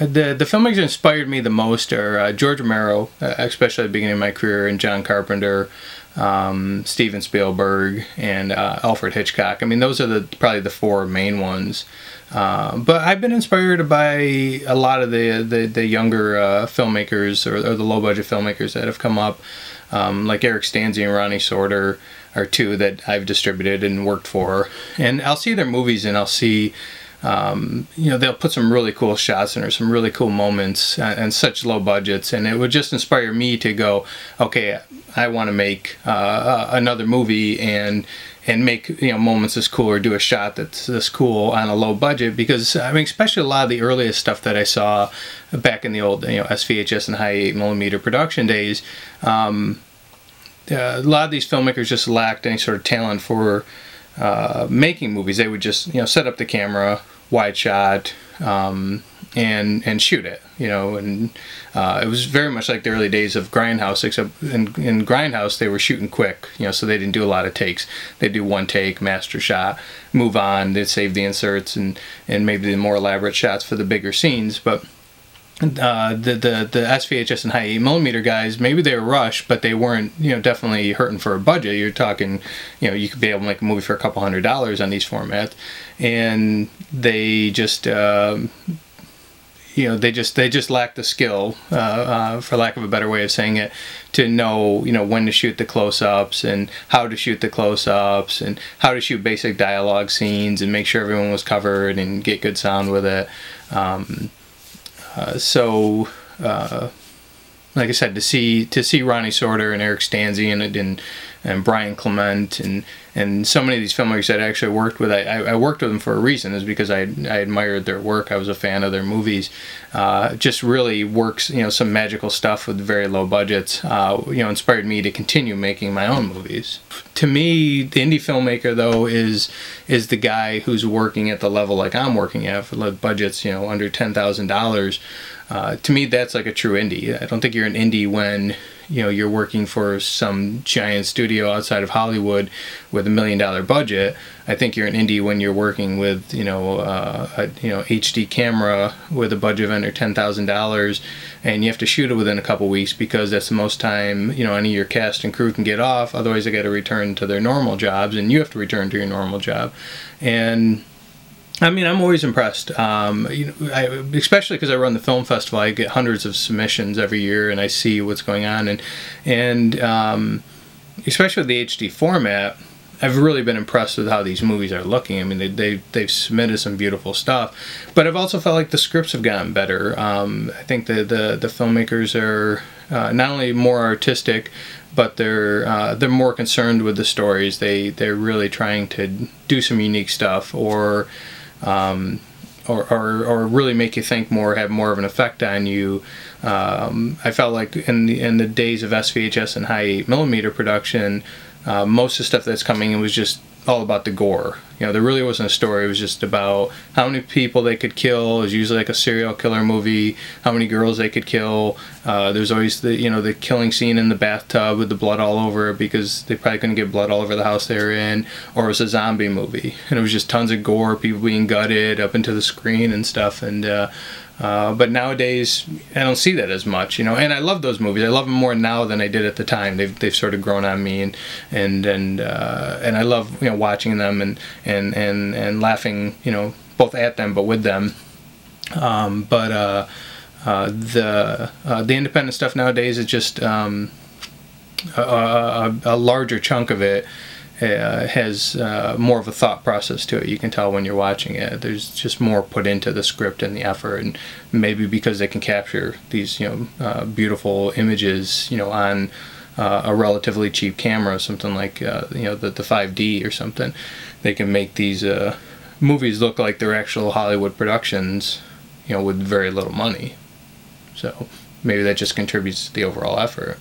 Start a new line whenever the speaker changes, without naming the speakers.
The filmmakers that inspired me the most are George Romero, especially at the beginning of my career, and John Carpenter, Steven Spielberg, and Alfred Hitchcock. I mean, those are probably the four main ones. But I've been inspired by a lot of the younger filmmakers or the low budget filmmakers that have come up, like Eric Stanze and Ronnie Sorter are two that I've distributed and worked for. And I'll see their movies and I'll see, you know, they'll put some really cool shots in or some really cool moments and such low budgets, and it would just inspire me to go, okay, I want to make another movie and make, you know, moments this cool, or do a shot that's this cool on a low budget. Because I mean, especially a lot of the earliest stuff that I saw back in the old, you know, S-VHS and Hi-8 millimeter production days, a lot of these filmmakers just lacked any sort of talent for making movies. They would just, you know, set up the camera, wide shot, and shoot it, you know. And it was very much like the early days of Grindhouse, except in Grindhouse they were shooting quick, you know, so they didn't do a lot of takes. They'd do one take, master shot, move on. They'd save the inserts and maybe the more elaborate shots for the bigger scenes. But the S-VHS and Hi-8 millimeter guys, maybe they were rushed, but they weren't, you know, definitely hurting for a budget. You're talking, you know, you could be able to make a movie for a couple $100s on these formats, and they just, you know, they just lack the skill, for lack of a better way of saying it, to know, you know, when to shoot the close-ups and how to shoot the close-ups and how to shoot basic dialogue scenes and make sure everyone was covered and get good sound with it. Like I said, to see Ronnie Sorter and Eric Stanze and Brian Clement and so many of these filmmakers that I actually worked with, I worked with them for a reason, is because I admired their work. I was a fan of their movies. Just really works, you know, some magical stuff with very low budgets, you know, inspired me to continue making my own movies. To me, the indie filmmaker, though, is the guy who's working at the level like I'm working at, for budgets, you know, under $10,000. To me, that's like a true indie. I don't think you're an indie when, you know, you're working for some giant studio outside of Hollywood with $1 million budget. I think you're an indie when you're working with, you know, a HD camera with a budget of under $10,000, and you have to shoot it within a couple weeks because that's the most time, you know, any of your cast and crew can get off. Otherwise, they got to return to their normal jobs, and you have to return to your normal job. And I mean, I'm always impressed, you know, especially because I run the film festival. I get hundreds of submissions every year, and I see what's going on, and especially with the HD format, I've really been impressed with how these movies are looking. I mean, they've submitted some beautiful stuff, but I've also felt like the scripts have gotten better. I think the filmmakers are not only more artistic, but they're more concerned with the stories. They're really trying to do some unique stuff, or really make you think more, have more of an effect on you. I felt like in the days of S-VHS and Hi-8 millimeter production, most of the stuff that's coming in was just all about the gore. You know, there really wasn't a story. It was just about how many people they could kill. It was usually like a serial killer movie. How many girls they could kill. There's always the killing scene in the bathtub with the blood all over it because they probably couldn't get blood all over the house they were in. Or it was a zombie movie, and it was just tons of gore, people being gutted up into the screen and stuff. And but nowadays I don't see that as much, you know. And I love those movies. I love them more now than I did at the time. They've sort of grown on me, and I love, you know, watching them and laughing, you know, both at them but with them. The independent stuff nowadays is just a larger chunk of it has more of a thought process to it. You can tell when you're watching it. There's just more put into the script and the effort, and maybe because they can capture these, you know, beautiful images, you know, on a relatively cheap camera, something like you know, the 5D or something, they can make these movies look like they're actual Hollywood productions, you know, with very little money. So maybe that just contributes to the overall effort.